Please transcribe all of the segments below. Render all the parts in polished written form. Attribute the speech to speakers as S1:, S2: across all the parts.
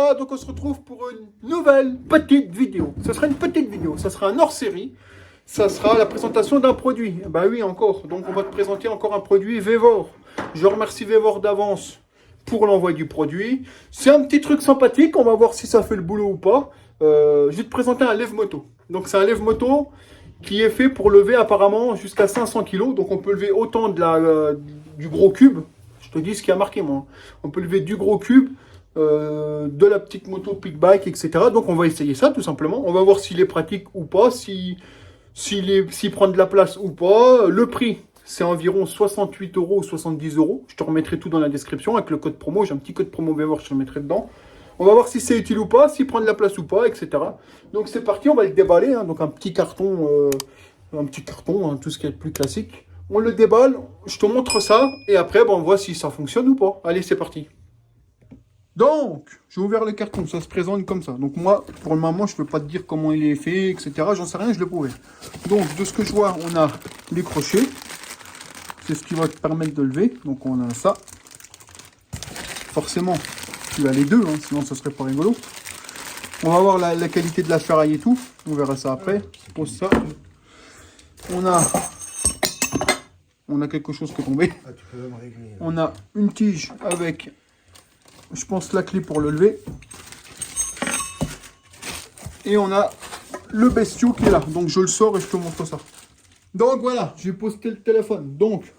S1: Voilà, donc on se retrouve pour une nouvelle petite vidéo. Ce sera une petite vidéo, ça sera un hors-série. Ça sera la présentation d'un produit. Bah oui, encore. Donc on va te présenter encore un produit Vevor. Je remercie Vevor d'avance pour l'envoi du produit. C'est un petit truc sympathique, on va voir si ça fait le boulot ou pas. Je vais te présenter un lève-moto. Donc c'est un lève-moto qui est fait pour lever apparemment jusqu'à 500 kg. Donc on peut lever autant du gros cube. Je te dis ce qui a marqué moi. On peut lever du gros cube, de la petite moto pick-bike, etc. Donc on va essayer ça tout simplement. On va voir s'il est pratique ou pas, s'il prend de la place ou pas. Le prix, c'est environ 68 € ou 70 €. Je te remettrai tout dans la description avec le code promo. J'ai un petit code promo Vevor, je te le mettrai dedans. On va voir si c'est utile ou pas, s'il prend de la place ou pas, etc. Donc c'est parti, on va le déballer. Hein. Donc un petit carton, hein, tout ce qui est le plus classique. On le déballe, je te montre ça, et après, on voit si ça fonctionne ou pas. Allez, c'est parti. Donc, j'ai ouvert le carton, ça se présente comme ça. Donc moi, pour le moment, je ne peux pas te dire comment il est fait, etc. J'en sais rien, je l'ai prouvé. Donc, de ce que je vois, on a les crochets. C'est ce qui va te permettre de lever. Donc, on a ça. Forcément, tu as les deux, hein, sinon ça serait pas rigolo. On va voir la qualité de la ferraille et tout. On verra ça après. Pose ça. On a quelque chose qui est tombé. On a une tige avec, je pense, la clé pour le lever. Et on a le bestiau qui est là. Donc je le sors et je te montre ça. Donc voilà, j'ai posté le téléphone. Donc,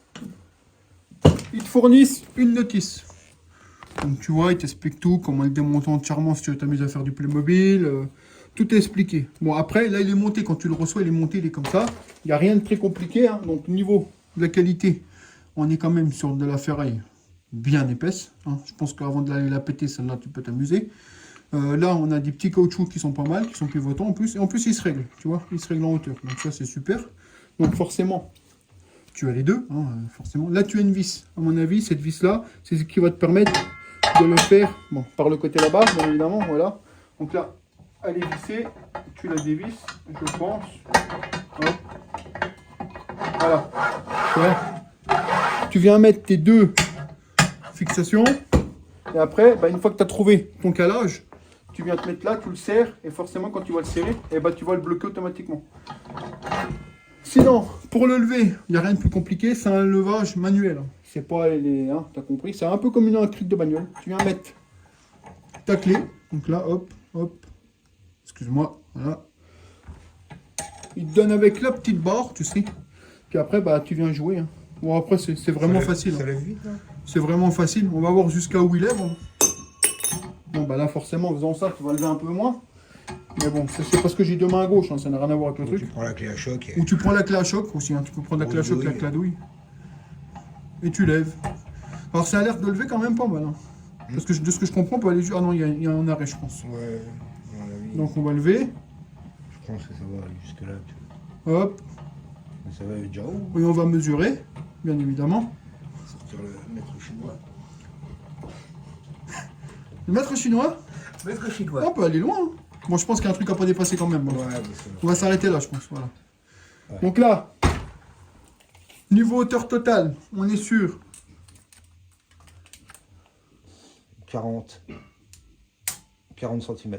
S1: ils te fournissent une notice. Donc tu vois, ils t'expliquent tout, comment le démonter entièrement si tu veux t'amuser à faire du Playmobil. Tout est expliqué. Bon, après, là, il est monté. Quand tu le reçois, il est monté, il est comme ça. Il n'y a rien de très compliqué. Hein. Donc, niveau de la qualité, on est quand même sur de la ferraille bien épaisse. Hein. Je pense qu'avant de la péter, celle-là, tu peux t'amuser. Là, on a des petits caoutchoucs qui sont pas mal, qui sont pivotants en plus. Et en plus, ils se règlent, tu vois. Ils se règlent en hauteur. Donc ça, c'est super. Donc forcément, tu as les deux. Hein, forcément. Là, tu as une vis. À mon avis, cette vis-là, c'est ce qui va te permettre de le faire. Bon, par le côté là-bas, bien évidemment. Voilà. Donc là, elle est vissée. Tu la dévisses, je pense. Hop. Voilà. Ouais. Tu viens mettre tes deux fixations. Et après, une fois que tu as trouvé ton calage, tu viens te mettre là, tu le serres. Et forcément, quand tu vas le serrer, tu vas le bloquer automatiquement. Sinon, pour le lever, il n'y a rien de plus compliqué. C'est un levage manuel. C'est pas les... Hein, tu as compris. C'est un peu comme une électrique de bagnole. Tu viens mettre ta clé. Donc là, hop, hop. Excuse-moi. Voilà. Il te donne avec la petite barre, tu sais. Puis après, tu viens jouer. Hein. Bon, après, c'est vraiment facile.
S2: Ça lève vite, hein.
S1: C'est vraiment facile. On va voir jusqu'à où il lève. Hein. Bon, là, forcément, en faisant ça, tu vas lever un peu moins. Mais bon, c'est parce que j'ai deux mains à gauche. Hein. Ça n'a rien à voir avec le truc.
S2: Tu prends la clé à choc.
S1: Ou tu prends la clé à choc aussi. Hein. Tu peux prendre la clé à choc, la clé à douille. Et tu lèves. Alors, ça a l'air de lever quand même pas mal. Hein. Parce que de ce que je comprends, on peut aller... Ah non, il y a un arrêt, je pense.
S2: Ouais.
S1: Donc, on va lever.
S2: Je pense que ça va jusque là.
S1: Hop.
S2: Ça va déjà haut.
S1: Et on va mesurer, bien évidemment.
S2: Sortir le maître chinois.
S1: Le maître chinois,
S2: Maître chinois.
S1: on peut aller loin. Hein. Bon, je pense qu'il y a un truc à pas dépasser quand même. Bon.
S2: Ouais,
S1: On va s'arrêter là, je pense. Voilà.
S2: Ouais.
S1: Donc là, niveau hauteur totale, on est sur
S2: 40 cm.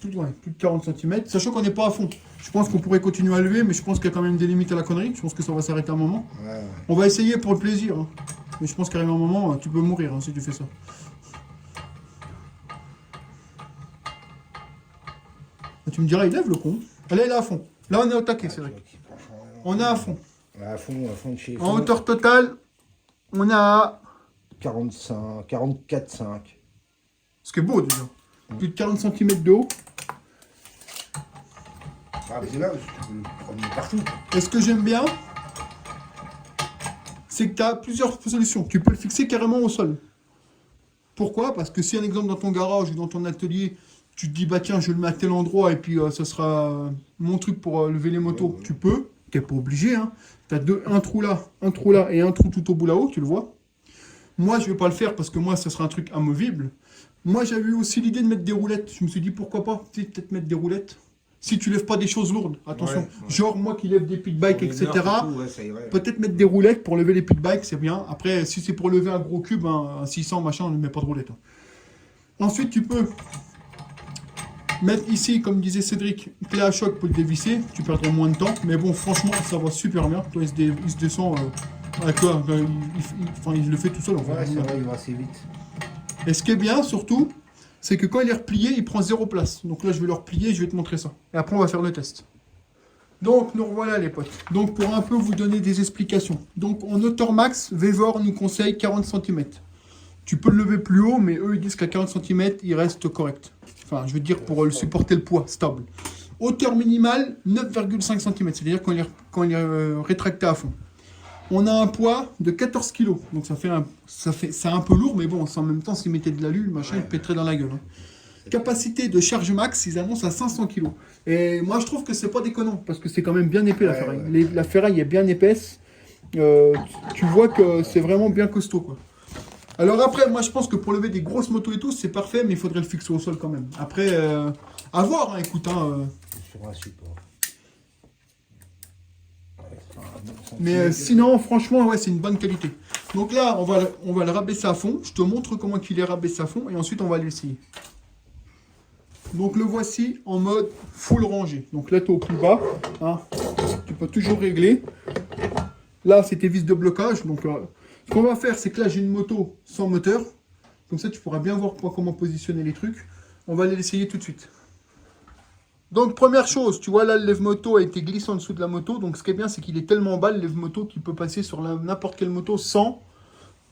S1: plus de 40 cm. Sachant qu'on n'est pas à fond. Je pense qu'on pourrait continuer à lever, mais je pense qu'il y a quand même des limites à la connerie. Je pense que ça va s'arrêter un moment.
S2: Ouais.
S1: On va essayer pour le plaisir. Hein. Mais je pense qu'arrive un moment, tu peux mourir hein, si tu fais ça. Tu me diras, il lève le con. Là, il est à fond. Là, on est au taquet, c'est vrai. On est à fond.
S2: À fond de chez
S1: En hauteur totale, on est à
S2: 45, 44,5.
S1: ce qui est beau déjà. Plus de 40 cm de haut.
S2: Ah, mais c'est là, tu peux le prendre partout.
S1: Et ce que j'aime bien, c'est que tu as plusieurs solutions. Tu peux le fixer carrément au sol. Pourquoi? Parce que si un exemple dans ton garage ou dans ton atelier, tu te dis, tiens, je le mets à tel endroit et puis ce sera mon truc pour lever les motos,
S2: Ouais.
S1: tu peux. Tu n'es pas obligé. Hein. Tu as un trou là et un trou tout au bout là-haut, tu le vois. Moi, je ne vais pas le faire parce que moi, ce sera un truc amovible. Moi, j'avais eu aussi l'idée de mettre des roulettes. Je me suis dit, pourquoi pas peut-être mettre des roulettes. Si tu lèves pas des choses lourdes, attention.
S2: Ouais.
S1: Genre, moi qui lève des pit-bikes, etc.
S2: Ouais,
S1: Peut-être mettre des roulettes pour lever les pit-bikes, c'est bien. Après, si c'est pour lever un gros cube, un 600, machin, on ne met pas de roulettes. Hein. Ensuite, tu peux mettre ici, comme disait Cédric, une clé à choc pour le dévisser. Tu perdras moins de temps. Mais bon, franchement, ça va super bien. Toi, il se descend avec toi. Enfin, il le fait tout seul. Enfin,
S2: Ouais, c'est vrai, il va assez vite.
S1: et ce qui est bien, surtout, c'est que quand il est replié, il prend 0 place. Donc là, je vais le replier et je vais te montrer ça. Et après, on va faire le test. Donc, nous revoilà, les potes. Donc, pour un peu vous donner des explications. Donc, en hauteur max, Vevor nous conseille 40 cm. Tu peux le lever plus haut, mais eux, ils disent qu'à 40 cm, il reste correct. Enfin, je veux dire, pour supporter le poids, stable. Hauteur minimale, 9,5 cm. C'est-à-dire quand il est rétracté à fond. On a un poids de 14 kg. Donc, c'est un peu lourd, mais bon, en même temps, s'ils mettaient de l'alu, le machin, il pèterait dans la gueule. Hein. Capacité de charge max, ils annoncent à 500 kg. Et moi, je trouve que c'est pas déconnant, parce que c'est quand même bien épais, la ferraille.
S2: Ouais.
S1: La ferraille est bien épaisse. Tu vois que c'est vraiment bien costaud, quoi. Alors après, moi, je pense que pour lever des grosses motos et tout, c'est parfait, mais il faudrait le fixer au sol quand même. Après, à voir, hein, écoute.
S2: Sur un support.
S1: Mais sinon, franchement, ouais, c'est une bonne qualité. Donc là, on va le rabaisser à fond. Je te montre comment il est rabaissé à fond, et ensuite, on va l'essayer. Donc le voici en mode full rangé. Donc là, tu es au plus bas. Hein. Tu peux toujours régler. Là, c'est tes vis de blocage. Donc ce qu'on va faire, c'est que là, j'ai une moto sans moteur. Comme ça, tu pourras bien voir comment positionner les trucs. On va aller l'essayer tout de suite. Donc première chose, tu vois là, le lève-moto a été glissé en dessous de la moto. Donc ce qui est bien, c'est qu'il est tellement bas, le lève-moto, qu'il peut passer sur n'importe quelle moto sans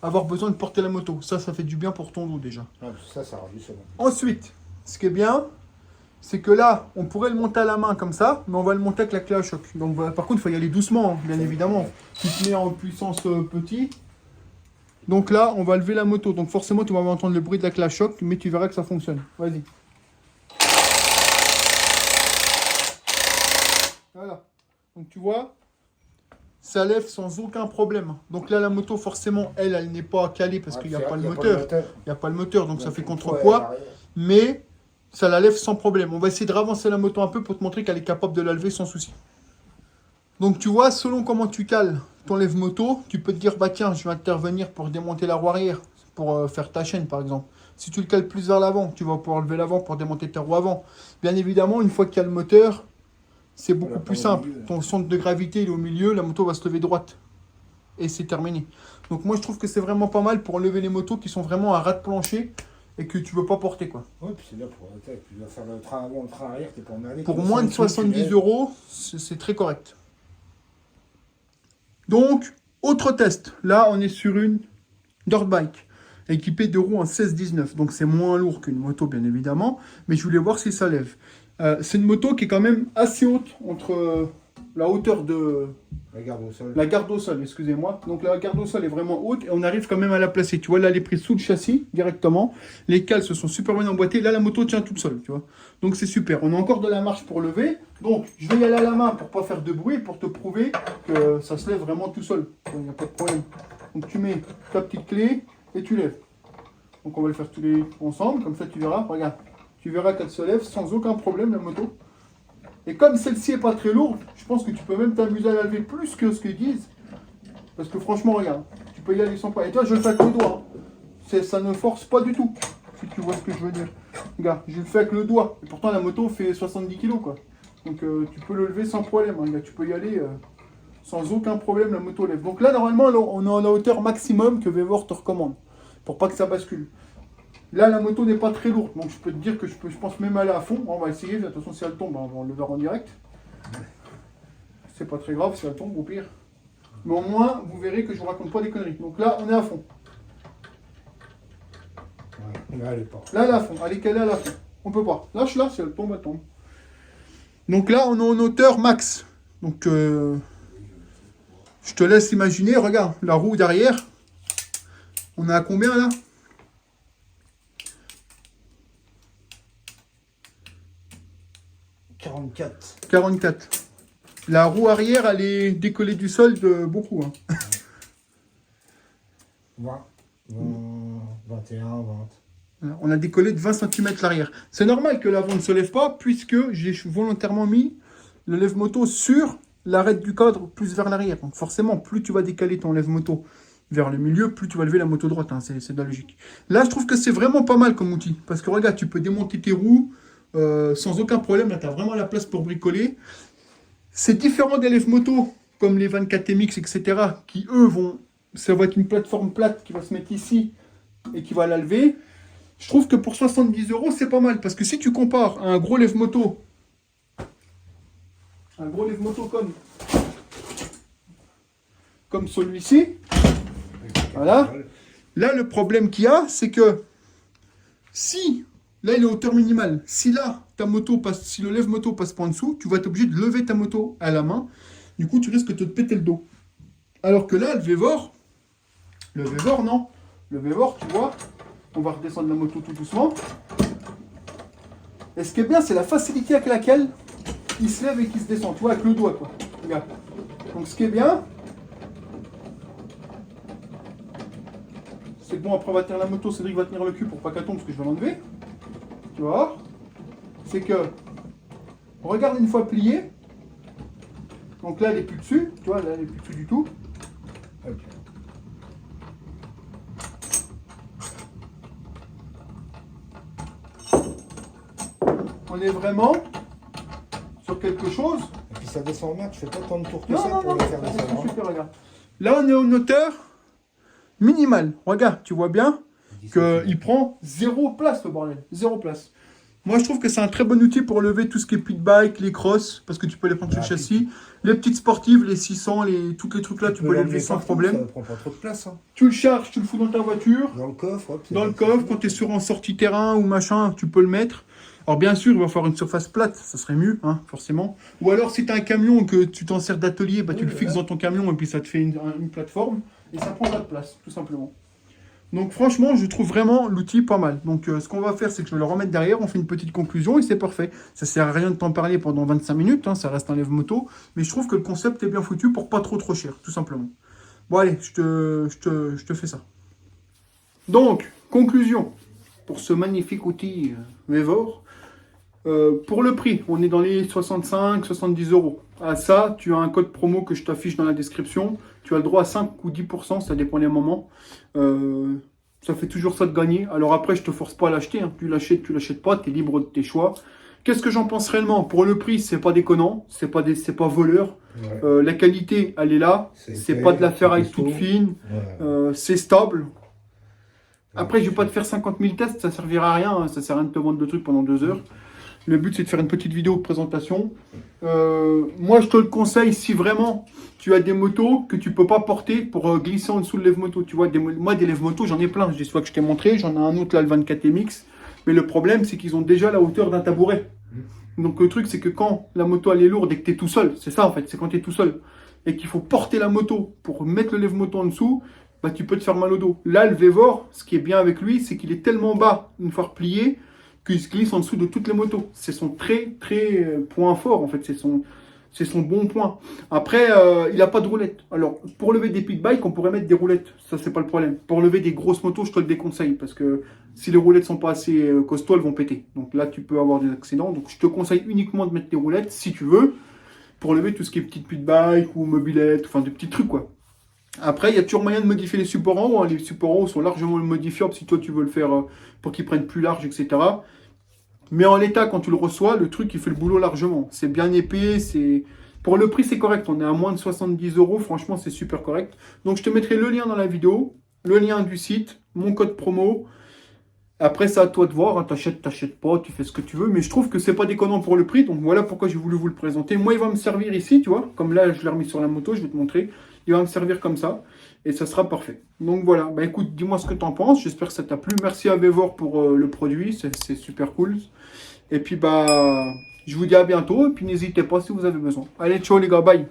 S1: avoir besoin de porter la moto. Ça fait du bien pour ton dos déjà.
S2: Ça rajoute ça.
S1: Ensuite, ce qui est bien, c'est que là, on pourrait le monter à la main comme ça, mais on va le monter avec la clé à choc. Donc par contre, il faut y aller doucement, hein, bien évidemment. Tu te mets en puissance petit. Donc là, on va lever la moto. Donc forcément, tu vas entendre le bruit de la clé à choc, mais tu verras que ça fonctionne. Vas-y. Voilà. Donc tu vois, ça lève sans aucun problème. Donc là, la moto, forcément, elle n'est pas calée parce qu'il n'y a pas le moteur. Il n'y a pas le moteur, donc ça fait contrepoids. Mais ça la lève sans problème. On va essayer de ravancer la moto un peu pour te montrer qu'elle est capable de la lever sans souci. Donc tu vois, selon comment tu cales ton lève-moto, tu peux te dire, bah tiens, je vais intervenir pour démonter la roue arrière, pour faire ta chaîne par exemple. Si tu le cales plus vers l'avant, tu vas pouvoir lever l'avant pour démonter ta roue avant. Bien évidemment, une fois qu'il y a le moteur, c'est beaucoup plus simple. Ton centre de gravité il est au milieu, la moto va se lever droite. Et c'est terminé. Donc moi je trouve que c'est vraiment pas mal pour lever les motos qui sont vraiment à ras de plancher et que tu veux pas porter quoi.
S2: Ouais, puis c'est là pour tu dois faire le train avant, le train arrière, t'es pas en aller.
S1: Pour moins de 70 €, c'est très correct. Donc, autre test. Là, on est sur une dirt bike équipée de roues en 16-19. Donc, c'est moins lourd qu'une moto, bien évidemment. Mais je voulais voir si ça lève. C'est une moto qui est quand même assez haute entre la hauteur de...
S2: La garde au sol.
S1: La garde au sol, excusez-moi. Donc la garde au sol est vraiment haute et on arrive quand même à la placer. Tu vois, là, elle est prise sous le châssis directement. Les cales se sont super bien emboîtées. Là, la moto tient toute seule, tu vois. Donc c'est super. On a encore de la marche pour lever. Donc je vais y aller à la main pour pas faire de bruit, pour te prouver que ça se lève vraiment tout seul. Il n'y a pas de problème. Donc tu mets ta petite clé et tu lèves. Donc on va le faire tous les ensemble. Comme ça, tu verras. Regarde. Tu verras qu'elle se lève sans aucun problème, la moto. Et comme celle-ci est pas très lourde, je pense que tu peux même t'amuser à la lever plus que ce qu'ils disent. Parce que franchement, regarde, tu peux y aller sans pas. Et toi, je le fais avec le doigt. Hein. Ça ne force pas du tout. Si tu vois ce que je veux dire. Regarde, je le fais avec le doigt. Et pourtant, la moto fait 70 kg, quoi. Donc, tu peux le lever sans problème. Hein. Regarde, tu peux y aller sans aucun problème, la moto lève. Donc là, normalement, on est en la hauteur maximum que Vevor te recommande. Pour pas que ça bascule. Là, la moto n'est pas très lourde, donc je peux te dire que je pense même aller à fond. On va essayer, de toute façon, si elle tombe, on le verra en direct. C'est pas très grave si elle tombe, au pire. Mais au moins, vous verrez que je vous raconte pas des conneries. Donc là, on est à fond.
S2: Ouais, là, elle est pas.
S1: Là, elle est à fond. Elle est calée à la fond. On peut pas. Lâche-la, si elle tombe, elle tombe. Donc là, on est en hauteur max. Donc, je te laisse imaginer. Regarde, la roue derrière. On est à combien, là ? 44. La roue arrière, elle est décollée du sol de beaucoup. Hein.
S2: 20, 21, 20.
S1: On a décollé de 20 cm l'arrière. C'est normal que l'avant ne se lève pas, puisque j'ai volontairement mis le lève-moto sur l'arête du cadre plus vers l'arrière. Donc forcément, plus tu vas décaler ton lève-moto vers le milieu, plus tu vas lever la moto droite, hein, c'est de la logique. Là, je trouve que c'est vraiment pas mal comme outil, parce que regarde, tu peux démonter tes roues sans aucun problème, là, tu as vraiment la place pour bricoler. C'est différent des lève moto, comme les 24MX, etc., qui, eux, ça va être une plateforme plate qui va se mettre ici et qui va la lever. Je trouve que pour 70 €, c'est pas mal, parce que si tu compares à un gros lève moto comme celui-ci, voilà. Là, le problème qu'il y a, c'est que si, là, il est hauteur minimale. Si là, si le lève-moto passe pas en dessous, tu vas être obligé de lever ta moto à la main. Du coup, tu risques de te péter le dos. Alors que là, le Vévor, non. Le Vévor, tu vois, on va redescendre la moto tout doucement. Et ce qui est bien, c'est la facilité avec laquelle il se lève et qu'il se descend. Tu vois, avec le doigt, quoi. Regarde. Donc, ce qui est bien, c'est bon, après on va tenir la moto, Cédric va tenir le cul pour pas qu'elle tombe parce que je vais l'enlever. Tu vois, c'est que, regarde une fois pliée, donc là elle est plus dessus, tu vois, là elle est plus dessus du tout. Okay. On est vraiment sur quelque chose.
S2: Et puis ça descend bien, tu fais pas tant de tours que ça pour le faire descendre.
S1: Super, regarde. Là on est en hauteur minimale. Regarde, tu vois bien qu'il prend 0 place, le bordel. 0 place. Moi, je trouve que c'est un très bon outil pour lever tout ce qui est pit bike, les crosses, parce que tu peux les prendre sur le châssis. Les petites sportives, les 600, tous les trucs là, tu peux les lever sans problème.
S2: Ça ne prend pas trop de place. Hein.
S1: Tu le charges, tu le fous dans ta voiture.
S2: Dans le coffre. Hop,
S1: dans le coffre, quand tu es sur en sortie terrain ou machin, tu peux le mettre. Alors bien sûr, il va falloir une surface plate, ça serait mieux, hein, forcément. Ou alors si tu as un camion que tu t'en sers d'atelier, bah, tu le fixes dans ton camion et puis ça te fait une plateforme. Et ça prend pas de place, tout simplement. Donc franchement, je trouve vraiment l'outil pas mal. Donc ce qu'on va faire, c'est que je vais le remettre derrière, on fait une petite conclusion et c'est parfait. Ça sert à rien de t'en parler pendant 25 minutes, hein, ça reste un lève-moto. Mais je trouve que le concept est bien foutu pour pas trop cher, tout simplement. Bon allez, je te fais ça. Donc, conclusion pour ce magnifique outil Vévor. Pour le prix, on est dans les 65-70 €. À ça, tu as un code promo que je t'affiche dans la description. Tu as le droit à 5 ou 10%, ça dépend des moments. Ça fait toujours ça de gagner. Alors après, je te force pas à l'acheter. Hein. Tu l'achètes pas, tu es libre de tes choix. Qu'est-ce que j'en pense réellement? Pour le prix, c'est pas déconnant, c'est pas voleur. Ouais. La qualité, elle est là. C'est pas de la ferraille toute fine. Ouais. C'est stable. Après, je vais pas te faire 50 000 tests, ça servira à rien. Hein. Ça sert à rien de te vendre le truc pendant 2 heures. Le but, c'est de faire une petite vidéo de présentation. Moi, je te le conseille si vraiment tu as des motos que tu ne peux pas porter pour glisser en dessous le lève-moto. Tu vois, moi, des lève-motos, j'en ai plein. Je vois que je t'ai montré. J'en ai un autre là, le 24MX. Mais le problème, c'est qu'ils ont déjà la hauteur d'un tabouret. Donc, le truc, c'est que quand la moto, elle est lourde et que tu es tout seul, c'est ça en fait, c'est quand tu es tout seul, et qu'il faut porter la moto pour mettre le lève-moto en dessous, bah, tu peux te faire mal au dos. Là, le Vévor, ce qui est bien avec lui, c'est qu'il est tellement bas, une fois replié, qu'il se glisse en dessous de toutes les motos. C'est son très point fort en fait, c'est son bon point. Après, il n'a pas de roulette. Alors, pour lever des pit bikes, on pourrait mettre des roulettes, ça c'est pas le problème. Pour lever des grosses motos, je te le déconseille, parce que si les roulettes sont pas assez costauds, elles vont péter. Donc là, tu peux avoir des accidents. Donc je te conseille uniquement de mettre des roulettes, si tu veux, pour lever tout ce qui est petite pit bike ou mobilette, enfin des petits trucs quoi. Après, il y a toujours moyen de modifier les supports en haut. Hein. Les supports en haut sont largement modifiables si toi tu veux le faire pour qu'ils prennent plus large, etc. Mais en l'état, quand tu le reçois, le truc, il fait le boulot largement. C'est bien épais, pour le prix, c'est correct. On est à moins de 70 €. Franchement, c'est super correct. Donc, je te mettrai le lien dans la vidéo, le lien du site, mon code promo. Après, c'est à toi de voir. Hein. T'achètes pas, tu fais ce que tu veux. Mais je trouve que c'est pas déconnant pour le prix. Donc, voilà pourquoi j'ai voulu vous le présenter. Moi, il va me servir ici, tu vois. Comme là, je l'ai remis sur la moto, je vais te montrer. Il va me servir comme ça. Et ça sera parfait. Donc, voilà. Bah, écoute, dis-moi ce que tu en penses. J'espère que ça t'a plu. Merci à Vévor pour le produit. C'est super cool. Et puis, bah, je vous dis à bientôt. Et puis, n'hésitez pas si vous avez besoin. Allez, ciao les gars. Bye.